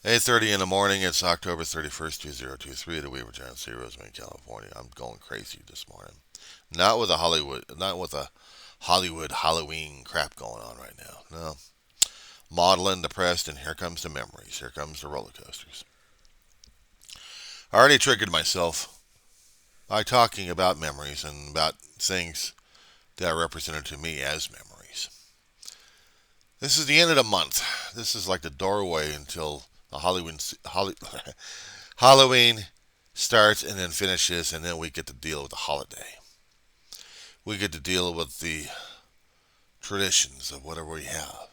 8:30 in the morning. It's October 31st, 2023 at the Weaver Giant City, Rosemary, California. I'm going crazy this morning. Not with a Hollywood Halloween crap going on right now. No. Maudlin, depressed, and here comes the memories. Here comes the roller coasters. I already triggered myself by talking about memories and about things that are represented to me as memories. This is the end of the month. This is like the doorway until the Halloween starts and then finishes, and then we get to deal with the holiday. We get to deal with the traditions of whatever we have,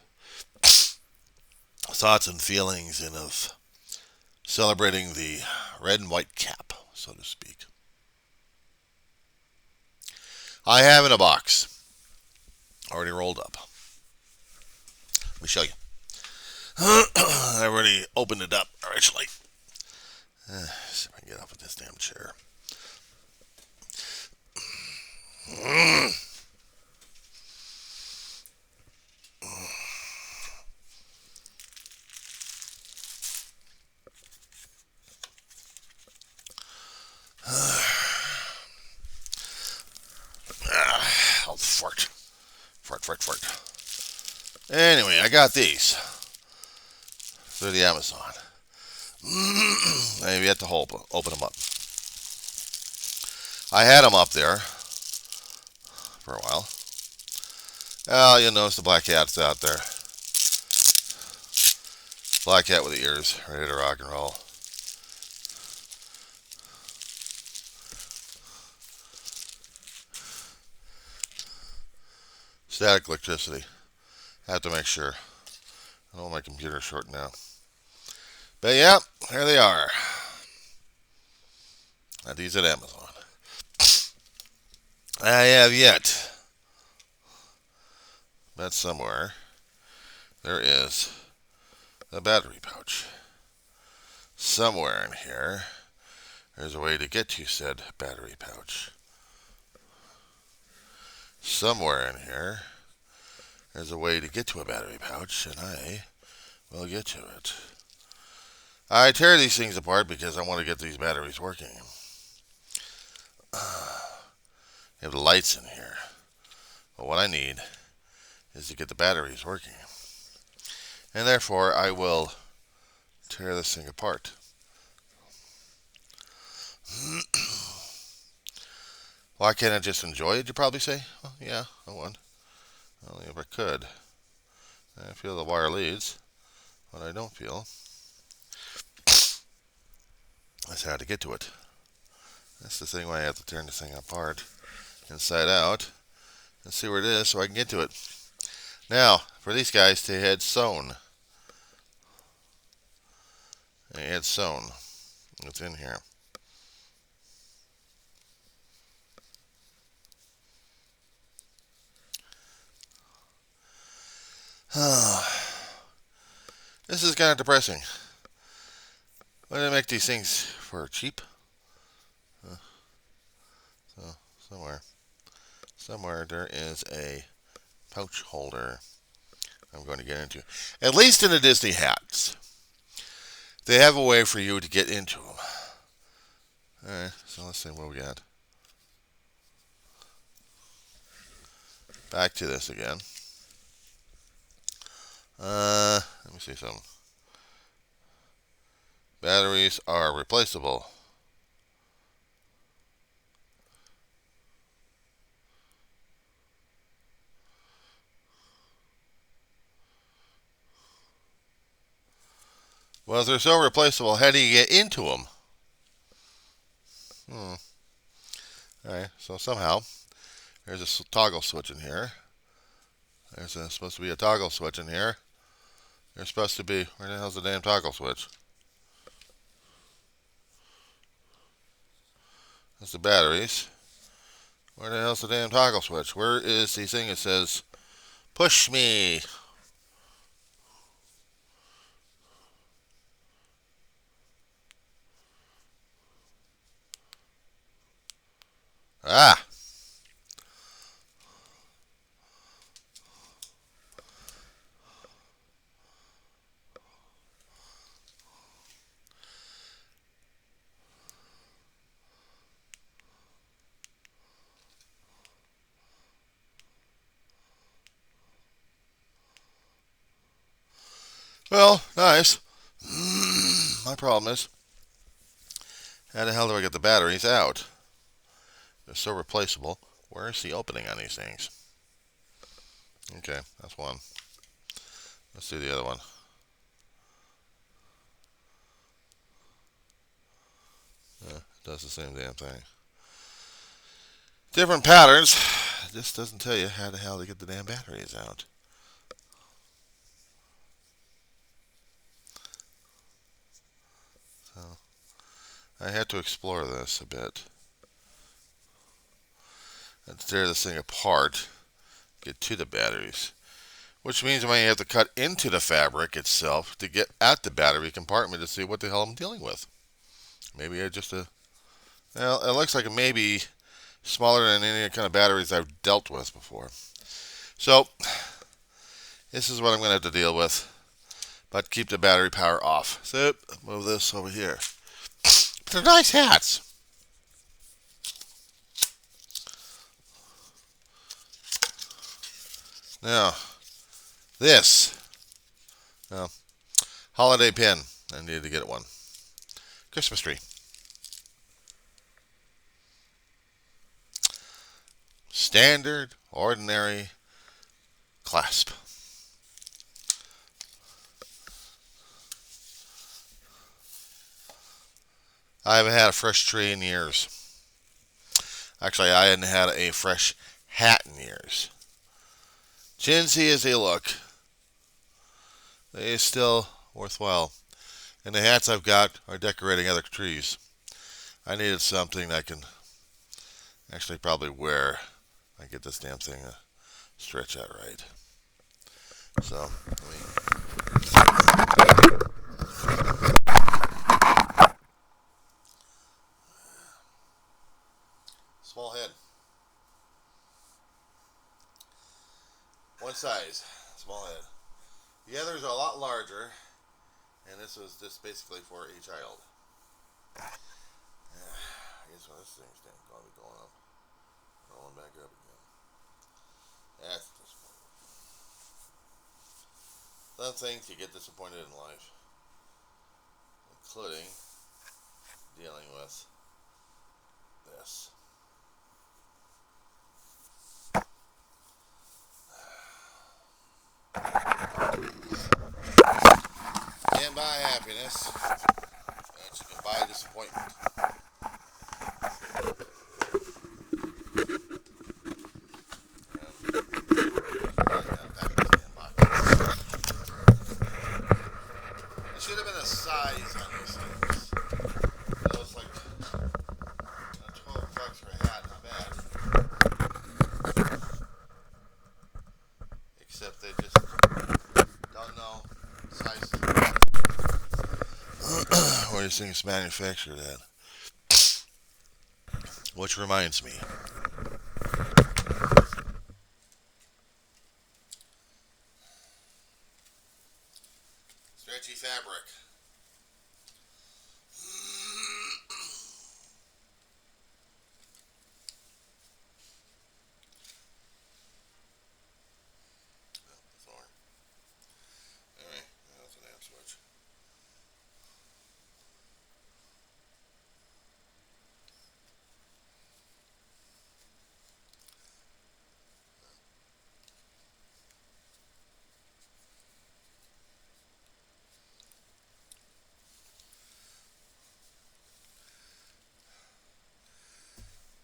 thoughts and feelings, and of celebrating the red and white cap, so to speak. I have in a box, already rolled up. Let me show you. I already opened it up, originally. See if I can get up with this damn chair. Oh, fart. Fart, fart, fart. Anyway, I got these through the Amazon. I have yet to open them up. I had them up there for a while. Oh, you'll notice the black cat's out there. Black cat with the ears, ready to rock and roll. Static electricity. Have to make sure. I don't want my computer short now. But yeah, here they are. Got these at Amazon. I have yet, but somewhere there is the battery pouch. Somewhere in here, there's a way to get to said battery pouch. Somewhere in here, there's a way to get to a battery pouch, and I will get to it. I tear these things apart because I want to get these batteries working. You have the lights in here. But what I need is to get the batteries working. And therefore, I will tear this thing apart. Why can't I just enjoy it, you probably say? Well, yeah, I would. Only if I could. I feel the wire leads. What I don't feel is how to get to it. That's the thing why I have to turn this thing apart, inside out, and see where it is so I can get to it. Now, for these guys, they had sewn. It's in here. This is kind of depressing. Why do they make these things for cheap? So somewhere there is a pouch holder I'm going to get into. At least in the Disney hats, they have a way for you to get into them. Alright, so let's see what we got. Back to this again. Let me see something. Batteries are replaceable. Well, if they're so replaceable, how do you get into them? Alright, so somehow there's a toggle switch in here. There's supposed to be a toggle switch in here. There's supposed to be... Where the hell's the damn toggle switch? That's the batteries. Where the hell's the damn toggle switch? Where is the thing that says, push me? Ah! Well, nice. My problem is, how the hell do I get the batteries out? They're so replaceable. Where is the opening on these things? Okay, that's one. Let's do the other one. Yeah, it does the same damn thing. Different patterns. This doesn't tell you how the hell to get the damn batteries out. So I had to explore this a bit. And tear this thing apart, get to the batteries. Which means I might have to cut into the fabric itself to get at the battery compartment to see what the hell I'm dealing with. Maybe I just well, it looks like it may be smaller than any kind of batteries I've dealt with before. So this is what I'm going to have to deal with. But keep the battery power off. So move this over here. But they're nice hats. Now this, well, holiday pin. I needed to get one. Christmas tree. Standard, ordinary clasp. I haven't had a fresh tree in years. Actually, I hadn't had a fresh hat in years. Chintzy as they look, they are still worthwhile. And the hats I've got are decorating other trees. I needed something that I can actually probably wear. I get this damn thing to stretch out right. So, small head. One size, small head. The others are a lot larger, and this was just basically for a child. Here's what this thing's going to be going up. Rolling back up again. That's disappointing. Some things you get disappointed in life, including dealing with this. Can't buy happiness, but you can buy disappointment. It should have been a size on these things. It was like $12 for a hat, not bad. Except they just don't know sizes. Where these things manufactured at. Which reminds me. Stretchy fabric. Thorn. Anyway, that's an amp switch.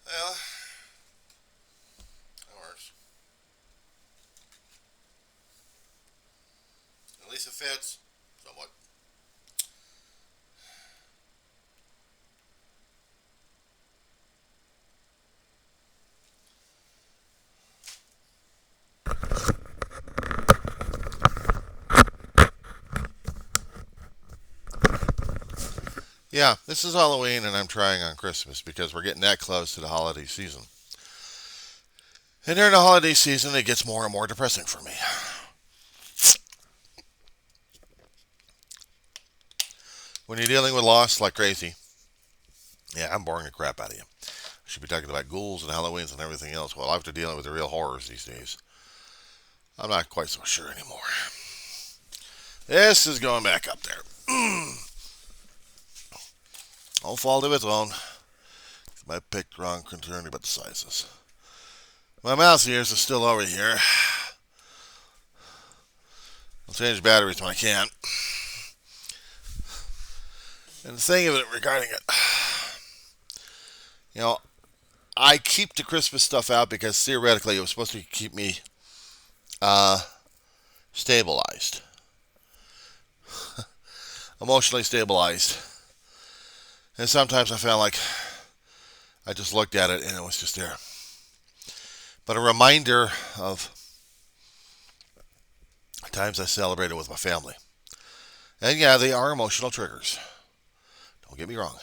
Well, that works. At least it fits somewhat. Yeah, this is Halloween and I'm trying on Christmas because we're getting that close to the holiday season. And during the holiday season, it gets more and more depressing for me. When you're dealing with loss like crazy, yeah, I'm boring the crap out of you. I should be talking about ghouls and Halloweens and everything else. Well, after dealing with the real horrors these days, I'm not quite so sure anymore. This is going back up there. No fault of its own. I picked wrong concerning about the sizes. My mouse ears are still over here. I'll change batteries when I can. And the thing of it regarding it, you know, I keep the Christmas stuff out because theoretically it was supposed to keep me uh, stabilized, emotionally stabilized. And sometimes I felt like I just looked at it and it was just there. But a reminder of times I celebrated with my family. And yeah, they are emotional triggers. Don't get me wrong.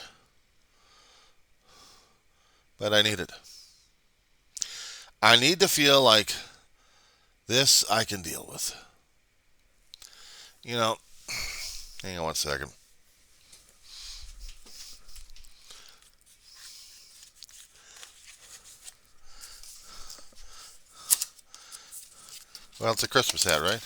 But I need it. I need to feel like this I can deal with. You know, hang on one second. Well, it's a Christmas hat, right?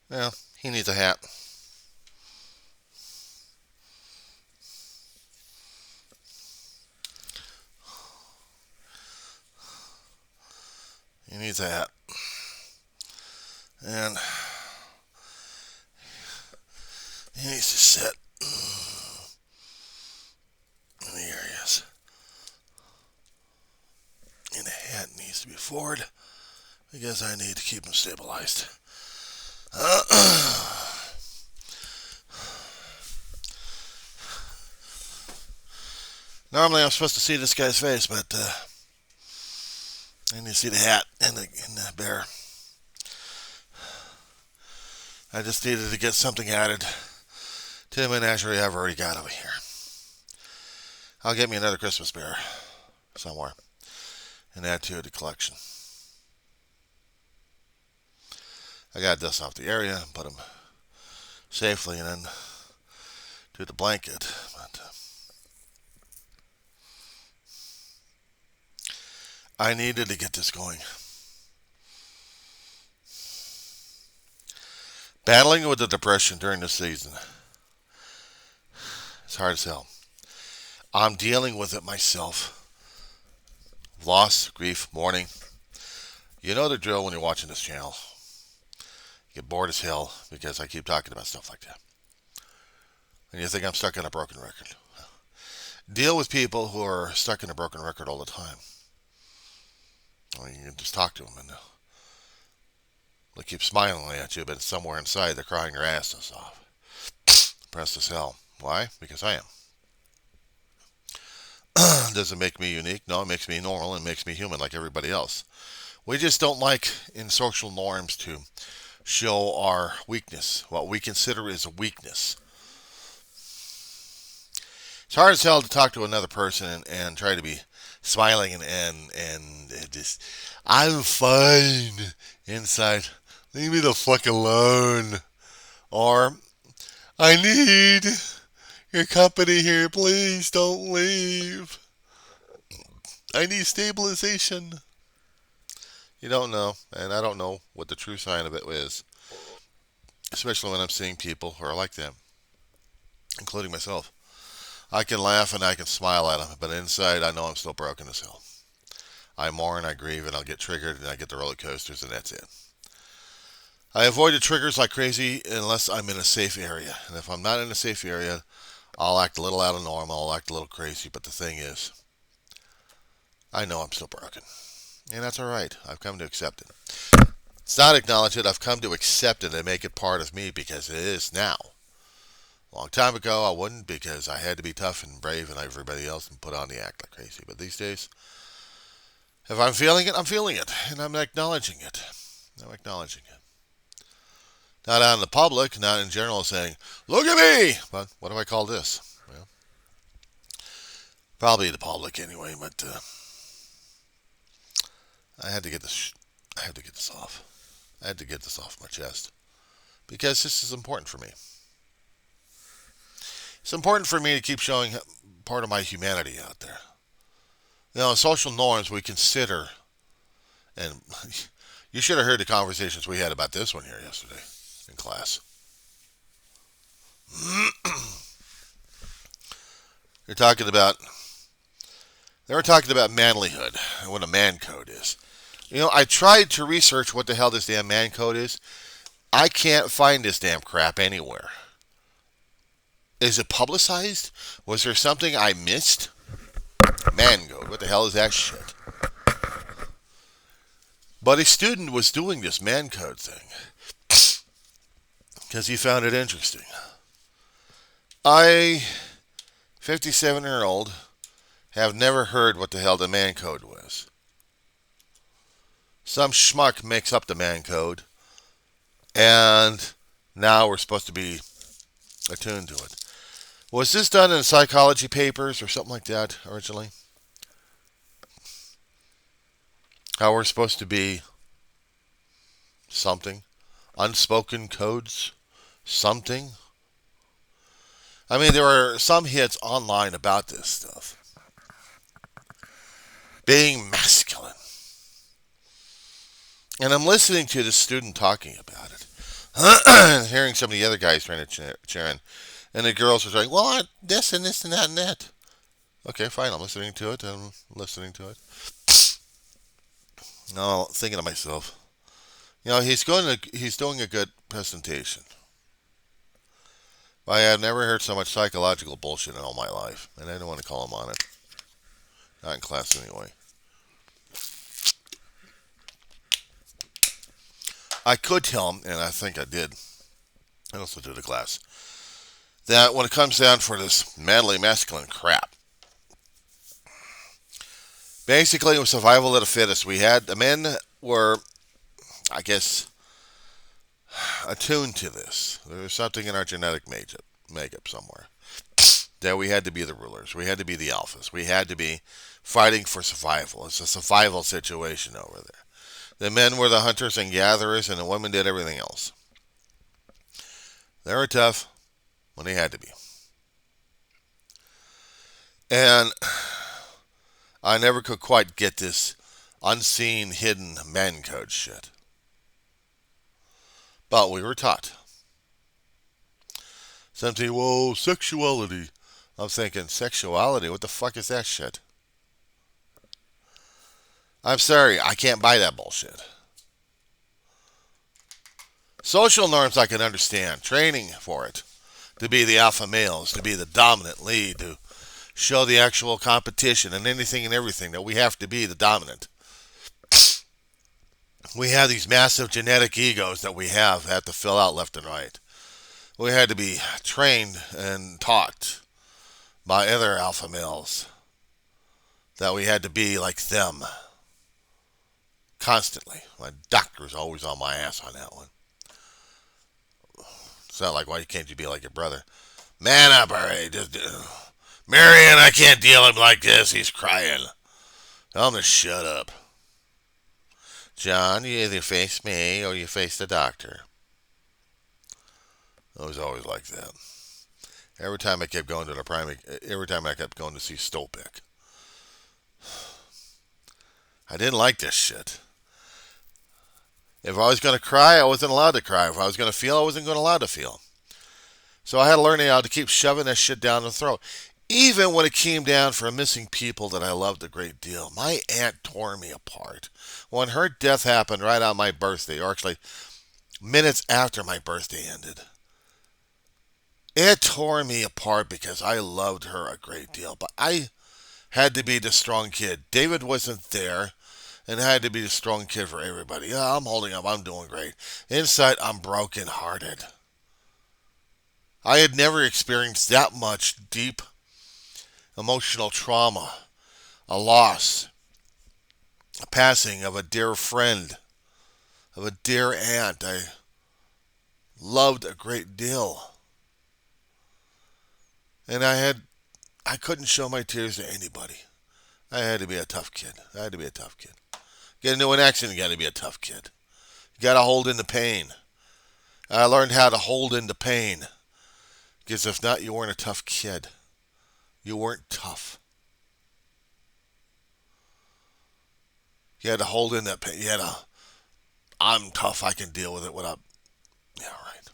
Yeah, he needs a hat. He needs a hat. And he needs to sit in the areas. And the hat needs to be forward because I need to keep him stabilized. Normally I'm supposed to see this guy's face, but I need to see the hat and the bear. I just needed to get something added to the menagerie I've already got over here. I'll get me another Christmas bear somewhere and add to the collection. I got to dust off the area, put them safely, and then do the blanket. But I needed to get this going. Battling with the depression during the season. It's hard as hell. I'm dealing with it myself. Loss, grief, mourning. You know the drill when you're watching this channel. You get bored as hell because I keep talking about stuff like that. And you think I'm stuck on a broken record. Deal with people who are stuck in a broken record all the time. Well, you can just talk to them and they'll keep smiling at you, but somewhere inside they're crying their asses off. Depressed as hell. Why? Because I am. Does it make me unique? No, it makes me normal and makes me human like everybody else. We just don't like in social norms to show our weakness, what we consider is a weakness. It's hard as hell to talk to another person and try to be smiling and just, I'm fine inside. Leave me the fuck alone. Or, I need your company here. Please don't leave. I need stabilization. You don't know, and I don't know what the true sign of it is. Especially when I'm seeing people who are like them, including myself. I can laugh and I can smile at them, but inside I know I'm still broken as hell. I mourn, I grieve, and I'll get triggered, and I get the roller coasters, and that's it. I avoid the triggers like crazy unless I'm in a safe area. And if I'm not in a safe area, I'll act a little out of normal, I'll act a little crazy. But the thing is, I know I'm still broken. And that's alright. I've come to accept it. It's not acknowledge it, I've come to accept it and make it part of me because it is now. A long time ago, I wouldn't because I had to be tough and brave and everybody else and put on the act like crazy. But these days, if I'm feeling it, I'm feeling it. And I'm acknowledging it. I'm acknowledging it. Not out in the public, not in general saying, look at me! But what do I call this? Well, probably the public anyway, but I had to get this off. I had to get this off my chest because this is important for me. It's important for me to keep showing part of my humanity out there. Social norms we consider, and you should have heard the conversations we had about this one here yesterday in class. They're talking about they were talking about manlyhood and what a man code is. I tried to research what the hell this damn man code is. I can't find this damn crap anywhere. Is it publicized? Was there something I missed? Man code. What the hell is that shit? But a student was doing this man code thing because he found it interesting. I, 57-year-old, have never heard what the hell the man code was. Some schmuck makes up the man code, and now we're supposed to be attuned to it. Was this done in psychology papers or something like that originally? How we're supposed to be something? Unspoken codes? Something? I mean, there are some hits online about this stuff. Being masculine. And I'm listening to this student talking about it. And hearing some of the other guys trying to cheer in. And the girls are saying, well, this and this and that and that. Okay, fine, I'm listening to it. No, thinking to myself, he's doing a good presentation. I have never heard so much psychological bullshit in all my life, and I didn't want to call him on it. Not in class anyway. I could tell him, and I think I did. I also did a class. That when it comes down for this manly masculine crap, basically it was survival of the fittest. The men were, I guess, attuned to this. There was something in our genetic makeup somewhere that we had to be the rulers. We had to be the alphas. We had to be fighting for survival. It's a survival situation over there. The men were the hunters and gatherers, and the women did everything else. They were tough when they had to be. And I never could quite get this unseen, hidden man code shit. But we were taught. Something, whoa, sexuality. I'm thinking, sexuality? What the fuck is that shit? I'm sorry, I can't buy that bullshit. Social norms I can understand. Training for it. To be the alpha males, to be the dominant lead, to show the actual competition and anything and everything that we have to be the dominant. We have these massive genetic egos that we have to fill out left and right. We had to be trained and taught by other alpha males that we had to be like them constantly. My doctor's always on my ass on that one. It's not like, why can't you be like your brother? Man up, alright. Marion, I can't deal with him like this. He's crying. Tell him to shut up. John, you either face me or you face the doctor. It was always like that. Every time I kept going to see Stolpik. I didn't like this shit. If I was going to cry, I wasn't allowed to cry. If I was going to feel, I wasn't allowed to feel. So I had to learn how to keep shoving that shit down the throat. Even when it came down for missing people that I loved a great deal. My aunt tore me apart. When her death happened right on my birthday, or actually minutes after my birthday ended, it tore me apart because I loved her a great deal. But I had to be the strong kid. David wasn't there, and I had to be the strong kid for everybody. Yeah, I'm holding up. I'm doing great. Inside, I'm broken-hearted. I had never experienced that much deep emotional trauma, a loss, a passing of a dear friend, of a dear aunt I loved a great deal. And I couldn't show my tears to anybody. I had to be a tough kid. Get into an accident, you got to be a tough kid. You got to hold in the pain. I learned how to hold in the pain. Because if not, you weren't a tough kid. You weren't tough. You had to hold in that pain. You had to, I'm tough. I can deal with it without. Yeah, right.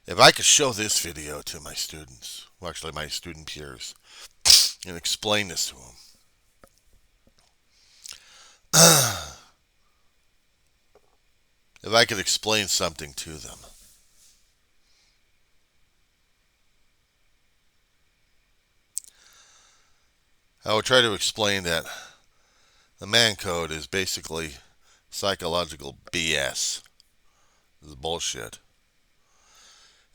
If I could show this video to my students, well, actually my student peers, and explain this to them, if I could explain something to them, I would try to explain that the man code is basically psychological BS. This is bullshit.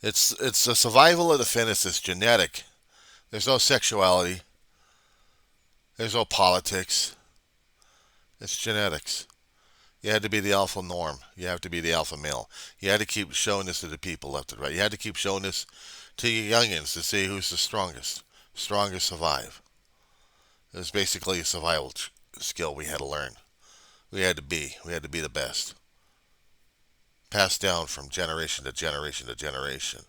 It's the survival of the fittest. It's genetic. There's no sexuality. There's no politics. It's genetics. You had to be the alpha norm. You have to be the alpha male. You had to keep showing this to the people left and right. You had to keep showing this to your youngins to see who's the strongest. Strongest survive. It was basically a survival skill we had to learn. We had to be. We had to be the best. Passed down from generation to generation to generation.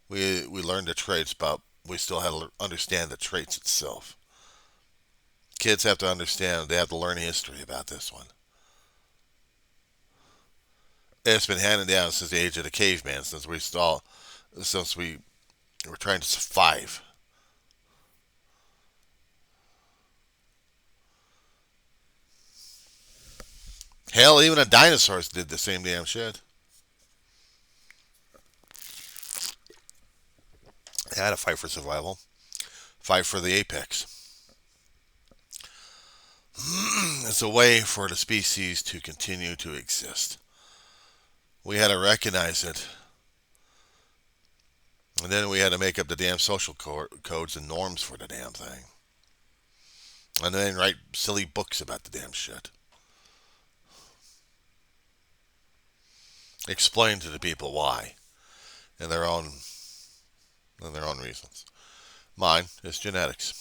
We learned the traits, but we still had to understand the traits itself. Kids have to understand. They have to learn history about this one. It's been handed down since the age of the caveman, since we were trying to survive. Hell, even the dinosaurs did the same damn shit. They had to fight for survival, fight for the apex. It's a way for the species to continue to exist. We had to recognize it, and then we had to make up the damn social codes and norms for the damn thing, and then write silly books about the damn shit. Explain to the people why, in their own reasons. Mine is genetics.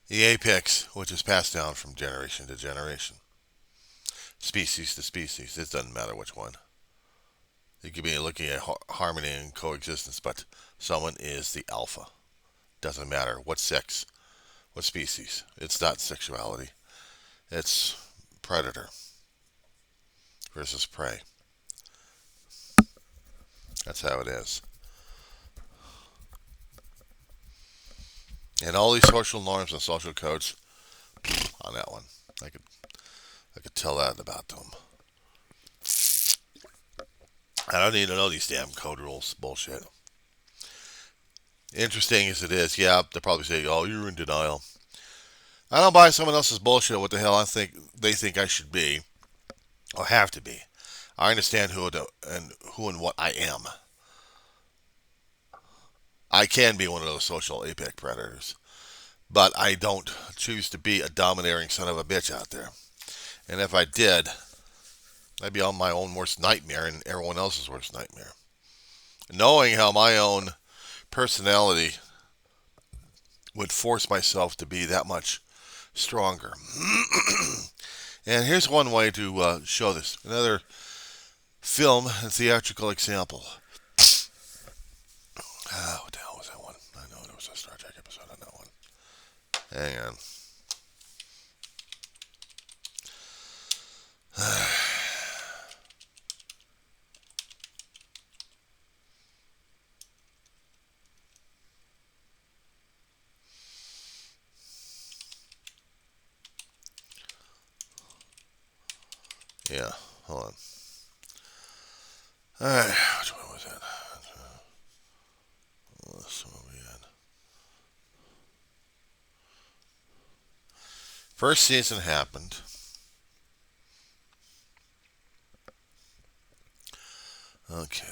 The apex, which is passed down from generation to generation, species to species. It doesn't matter which one. You could be looking at harmony and coexistence, but someone is the alpha. Doesn't matter what sex, what species. It's not sexuality. It's predator versus prey. That's how it is. And all these social norms and social codes on that one. I could tell that about them. I don't need to know these damn code rules. Bullshit. Interesting as it is, yeah, they'll probably say, "Oh, you're in denial." I don't buy someone else's bullshit. What the hell they think I should be or have to be. I understand who and what I am. I can be one of those social apex predators, but I don't choose to be a domineering son of a bitch out there. And if I did, I'd be on my own worst nightmare and everyone else's worst nightmare. Knowing how my own personality would force myself to be that much stronger. And here's one way to show this. Another film and theatrical example. What the hell was that one? I know there was a Star Trek episode on that one. Hang on. Yeah, hold on. Alright, which one was that? This one we had. First season happened. Okay.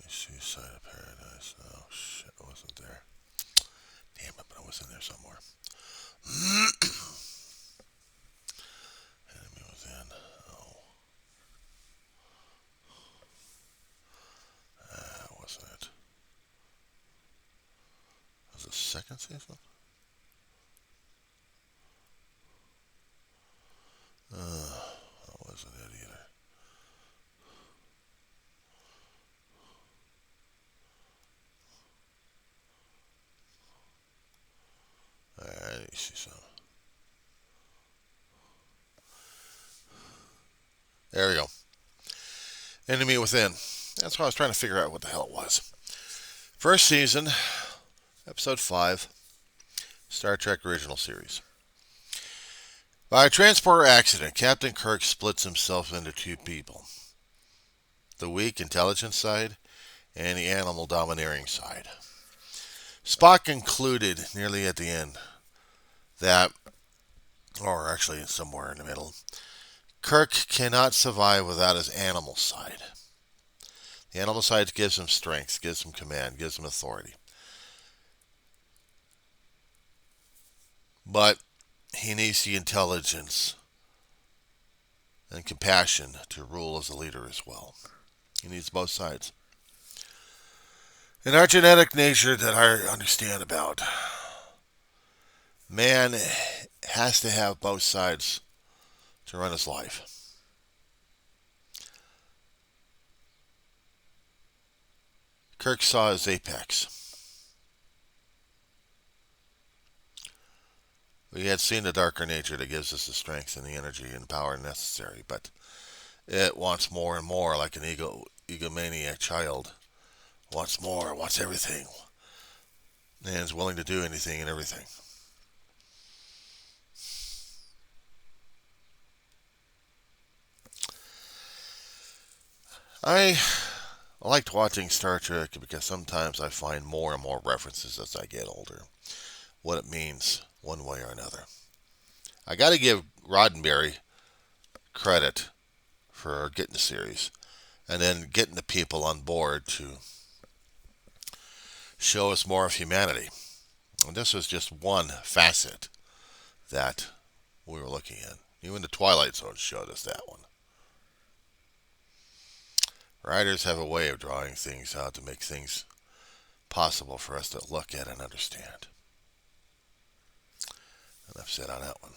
Suicide of Paradise. Oh shit, wasn't there. somewhere. Enemy within. Oh, that wasn't it. Was the second season? That wasn't it either. Alright, you see some. There we go. Enemy Within. That's why I was trying to figure out what the hell it was. First season, episode 5, Star Trek Original Series. By a transporter accident, Captain Kirk splits himself into two people. The weak, intelligent side, and the animal domineering side. Spock concluded nearly at the end that, or actually somewhere in the middle, Kirk cannot survive without his animal side. The animal side gives him strength, gives him command, gives him authority. But he needs the intelligence and compassion to rule as a leader as well. He needs both sides. In our genetic nature that I understand about, man has to have both sides to run his life. Kirk saw his apex. We had seen the darker nature that gives us the strength and the energy and power necessary, but it wants more and more, like an egomaniac child. Wants more, wants everything, and is willing to do anything and everything. I liked watching Star Trek because sometimes I find more and more references as I get older. What it means, one way or another. I got to give Roddenberry credit for getting the series and then getting the people on board to show us more of humanity. And this was just one facet that we were looking at. Even the Twilight Zone showed us that one. Writers have a way of drawing things out to make things possible for us to look at and understand. Enough said on that one.